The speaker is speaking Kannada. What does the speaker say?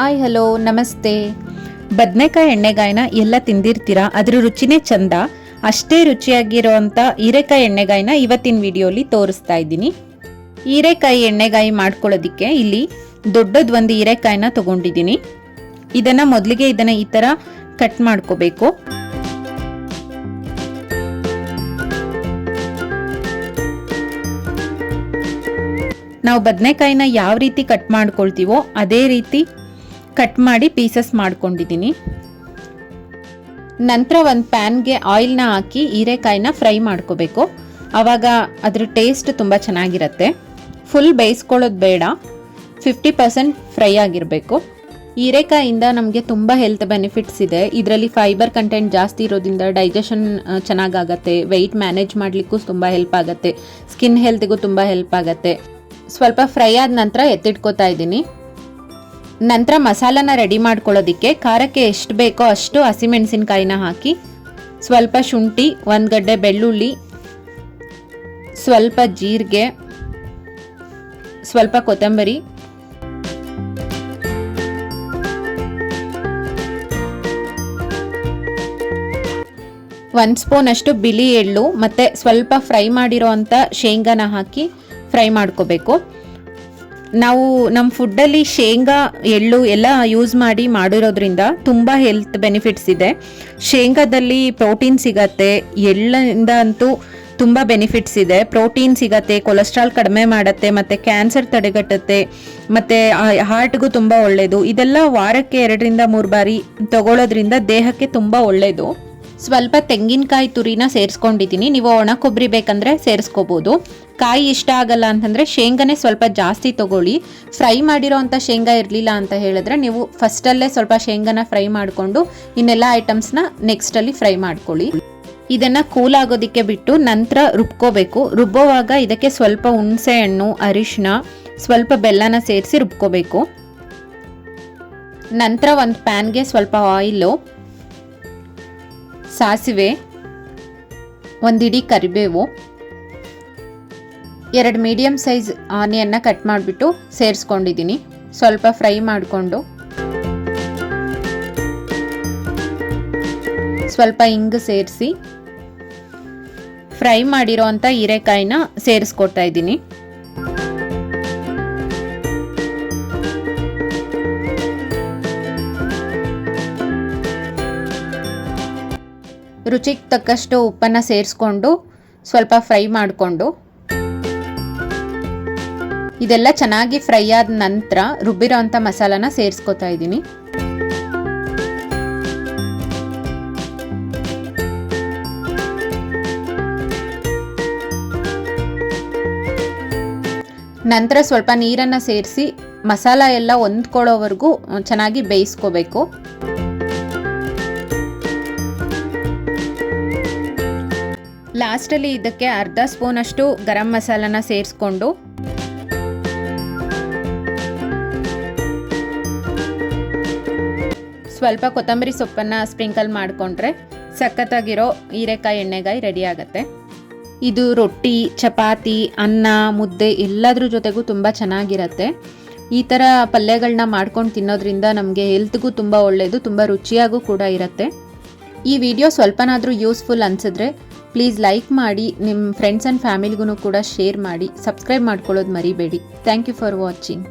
ಹಾಯ್ ಹಲೋ ನಮಸ್ತೆ. ಬದನೆಕಾಯಿ ಎಣ್ಣೆಗಾಯಿನ ಎಲ್ಲ ತಿಂದಿರ್ತೀರಾ, ಅದ್ರ ರುಚಿನೇ ಚಂದ. ಅಷ್ಟೇ ರುಚಿಯಾಗಿರೋವಂಥ ಹೀರೆಕಾಯಿ ಎಣ್ಣೆಗಾಯಿನ ಇವತ್ತಿನ ವಿಡಿಯೋಲಿ ತೋರಿಸ್ತಾ ಇದ್ದೀನಿ. ಹೀರೆಕಾಯಿ ಎಣ್ಣೆಗಾಯಿ ಮಾಡ್ಕೊಳ್ಳೋದಕ್ಕೆ ಇಲ್ಲಿ ದೊಡ್ಡದು ಒಂದು ಹೀರೆಕಾಯಿನ ತಗೊಂಡಿದ್ದೀನಿ. ಮೊದಲಿಗೆ ಇದನ್ನ ಈ ಥರ ಕಟ್ ಮಾಡ್ಕೋಬೇಕು. ನಾವು ಬದನೆಕಾಯಿನ ಯಾವ ರೀತಿ ಕಟ್ ಮಾಡ್ಕೊಳ್ತೀವೋ ಅದೇ ರೀತಿ ಕಟ್ ಮಾಡಿ ಪೀಸಸ್ ಮಾಡ್ಕೊಂಡಿದ್ದೀನಿ. ನಂತರ ಒಂದು ಪ್ಯಾನ್ಗೆ ಆಯಿಲ್ನ ಹಾಕಿ ಹೀರೆಕಾಯಿನ ಫ್ರೈ ಮಾಡ್ಕೋಬೇಕು. ಆವಾಗ ಅದ್ರ ಟೇಸ್ಟ್ ತುಂಬ ಚೆನ್ನಾಗಿರುತ್ತೆ. ಫುಲ್ ಬೇಯಿಸ್ಕೊಳ್ಳೋದು ಬೇಡ, 50% ಫ್ರೈ ಆಗಿರಬೇಕು. ಹೀರೆಕಾಯಿಂದ ನಮಗೆ ತುಂಬ ಹೆಲ್ತ್ ಬೆನಿಫಿಟ್ಸ್ ಇದೆ. ಇದರಲ್ಲಿ ಫೈಬರ್ ಕಂಟೆಂಟ್ ಜಾಸ್ತಿ ಇರೋದ್ರಿಂದ ಡೈಜೆಷನ್ ಚೆನ್ನಾಗಾಗತ್ತೆ, ವೆಯ್ಟ್ ಮ್ಯಾನೇಜ್ ಮಾಡಲಿಕ್ಕೂ ತುಂಬ ಹೆಲ್ಪ್ ಆಗುತ್ತೆ, ಸ್ಕಿನ್ ಹೆಲ್ತ್ಗೂ ತುಂಬ ಹೆಲ್ಪ್ ಆಗುತ್ತೆ. ಸ್ವಲ್ಪ ಫ್ರೈ ಆದ ನಂತರ ಎತ್ತಿಟ್ಕೋತಾ ಇದ್ದೀನಿ. ನಂತರ ಮಸಾಲಾನ ರೆಡಿ ಮಾಡ್ಕೊಳ್ಳೋದಕ್ಕೆ ಖಾರಕ್ಕೆ ಎಷ್ಟು ಬೇಕೋ ಅಷ್ಟು ಹಸಿಮೆಣಸಿನ್ಕಾಯಿನ ಹಾಕಿ, ಸ್ವಲ್ಪ ಶುಂಠಿ, 1 ಗಡ್ಡೆ ಬೆಳ್ಳುಳ್ಳಿ, ಸ್ವಲ್ಪ ಜೀರಿಗೆ, ಸ್ವಲ್ಪ ಕೊತ್ತಂಬರಿ, ಒಂದು ಸ್ಪೂನ್ ಅಷ್ಟು ಬಿಳಿ ಎಳ್ಳು ಮತ್ತು ಸ್ವಲ್ಪ ಫ್ರೈ ಮಾಡಿರೋ ಅಂಥ ಶೇಂಗಾನ ಹಾಕಿ ಫ್ರೈ ಮಾಡ್ಕೋಬೇಕು. ನಾವು ನಮ್ಮ ಫುಡ್ಡಲ್ಲಿ ಶೇಂಗಾ ಎಳ್ಳು ಎಲ್ಲ ಯೂಸ್ ಮಾಡಿ ಮಾಡಿರೋದ್ರಿಂದ ತುಂಬ ಹೆಲ್ತ್ ಬೆನಿಫಿಟ್ಸ್ ಇದೆ. ಶೇಂಗಾದಲ್ಲಿ ಪ್ರೋಟೀನ್ ಸಿಗತ್ತೆ, ಎಳ್ಳಿಂದ ಅಂತೂ ತುಂಬ ಬೆನಿಫಿಟ್ಸ್ ಇದೆ. ಪ್ರೋಟೀನ್ ಸಿಗತ್ತೆ, ಕೊಲೆಸ್ಟ್ರಾಲ್ ಕಡಿಮೆ ಮಾಡುತ್ತೆ, ಮತ್ತು ಕ್ಯಾನ್ಸರ್ ತಡೆಗಟ್ಟುತ್ತೆ, ಮತ್ತು ಹಾರ್ಟ್ಗೂ ತುಂಬ ಒಳ್ಳೆಯದು. ಇದೆಲ್ಲ ವಾರಕ್ಕೆ 2-3 ಬಾರಿ ತಗೊಳ್ಳೋದ್ರಿಂದ ದೇಹಕ್ಕೆ ತುಂಬ ಒಳ್ಳೆಯದು. ಸ್ವಲ್ಪ ತೆಂಗಿನಕಾಯಿ ತುರಿನ ಸೇರಿಸ್ಕೊಂಡಿದ್ದೀನಿ. ನೀವು ಒಣ ಕೊಬ್ಬರಿ ಬೇಕಂದರೆ ಸೇರಿಸ್ಕೋಬೋದು. ಕಾಯಿ ಇಷ್ಟ ಆಗಲ್ಲ ಅಂತಂದರೆ ಶೇಂಗಾನೇ ಸ್ವಲ್ಪ ಜಾಸ್ತಿ ತೊಗೊಳ್ಳಿ. ಫ್ರೈ ಮಾಡಿರೋ ಅಂಥ ಶೇಂಗಾ ಇರಲಿಲ್ಲ ಅಂತ ಹೇಳಿದ್ರೆ ನೀವು ಫಸ್ಟಲ್ಲೇ ಸ್ವಲ್ಪ ಶೇಂಗಾನ ಫ್ರೈ ಮಾಡಿಕೊಂಡು ಇನ್ನೆಲ್ಲ ಐಟಮ್ಸ್ನ ನೆಕ್ಸ್ಟಲ್ಲಿ ಫ್ರೈ ಮಾಡ್ಕೊಳ್ಳಿ. ಇದನ್ನು ಕೂಲ್ ಆಗೋದಕ್ಕೆ ಬಿಟ್ಟು ನಂತರ ರುಬ್ಕೋಬೇಕು. ರುಬ್ಬೋವಾಗ ಇದಕ್ಕೆ ಸ್ವಲ್ಪ ಹುಣಸೆ ಹಣ್ಣು, ಅರಿಶಿನ, ಸ್ವಲ್ಪ ಬೆಲ್ಲನ ಸೇರಿಸಿ ರುಬ್ಕೋಬೇಕು. ನಂತರ ಒಂದು ಪ್ಯಾನ್ಗೆ ಸ್ವಲ್ಪ ಆಯಿಲು, ಸಾಸಿವೆ, 1 ಹಿಡಿ ಕರಿಬೇವು, 2 ಮೀಡಿಯಮ್ ಸೈಜ್ ಆನಿಯನ್ನ ಕಟ್ ಮಾಡಿಬಿಟ್ಟು ಸೇರಿಸ್ಕೊಂಡಿದ್ದೀನಿ. ಸ್ವಲ್ಪ ಫ್ರೈ ಮಾಡಿಕೊಂಡು ಸ್ವಲ್ಪ ಇಂಗು ಸೇರಿಸಿ ಫ್ರೈ ಮಾಡಿರೋ ಅಂಥ ಹೀರೆಕಾಯಿನ ಸೇರಿಸ್ಕೊಡ್ತಾ ಇದ್ದೀನಿ. ರುಚಿಗೆ ತಕ್ಕಷ್ಟು ಉಪ್ಪನ್ನು ಸೇರಿಸ್ಕೊಂಡು ಸ್ವಲ್ಪ ಫ್ರೈ ಮಾಡಿಕೊಂಡು ಇದೆಲ್ಲ ಚೆನ್ನಾಗಿ ಫ್ರೈ ಆದ ನಂತರ ರುಬ್ಬಿರೋ ಅಂಥ ಮಸಾಲಾನ ಸೇರಿಸ್ಕೊತಾ ಇದ್ದೀನಿ. ನಂತರ ಸ್ವಲ್ಪ ನೀರನ್ನು ಸೇರಿಸಿ ಮಸಾಲ ಎಲ್ಲ ಹೊಂದ್ಕೊಳ್ಳೋವರೆಗೂ ಚೆನ್ನಾಗಿ ಬೇಯಿಸ್ಕೋಬೇಕು. ಲಾಸ್ಟಲ್ಲಿ ಇದಕ್ಕೆ ಅರ್ಧ ಸ್ಪೂನ್ ಅಷ್ಟು ಗರಂ ಮಸಾಲಾನ ಸೇರಿಸ್ಕೊಂಡು ಸ್ವಲ್ಪ ಕೊತ್ತಂಬರಿ ಸೊಪ್ಪನ್ನು ಸ್ಪ್ರಿಂಕಲ್ ಮಾಡಿಕೊಂಡ್ರೆ ಸಖತ್ತಾಗಿರೋ ಹೀರೆಕಾಯಿ ಎಣ್ಣೆಗಾಯಿ ರೆಡಿ ಆಗುತ್ತೆ. ಇದು ರೊಟ್ಟಿ, ಚಪಾತಿ, ಅನ್ನ, ಮುದ್ದೆ ಎಲ್ಲದ್ರ ಜೊತೆಗೂ ತುಂಬ ಚೆನ್ನಾಗಿರುತ್ತೆ. ಈ ಥರ ಪಲ್ಯಗಳನ್ನ ಮಾಡ್ಕೊಂಡು ತಿನ್ನೋದ್ರಿಂದ ನಮಗೆ ಹೆಲ್ತ್ಗೂ ತುಂಬ ಒಳ್ಳೆಯದು, ತುಂಬ ರುಚಿಯಾಗೂ ಕೂಡ ಇರುತ್ತೆ. ಈ ವಿಡಿಯೋ ಸ್ವಲ್ಪನಾದರೂ ಯೂಸ್ಫುಲ್ ಅನಿಸಿದ್ರೆ ಪ್ಲೀಸ್ ಲೈಕ್ ಮಾಡಿ, ನಿಮ್ಮ ಫ್ರೆಂಡ್ಸ್ ಆ್ಯಂಡ್ ಫ್ಯಾಮಿಲಿಗೂ ಕೂಡ ಶೇರ್ ಮಾಡಿ, ಸಬ್ಸ್ಕ್ರೈಬ್ ಮಾಡ್ಕೊಳ್ಳೋದು ಮರಿಬೇಡಿ. Thank you for watching.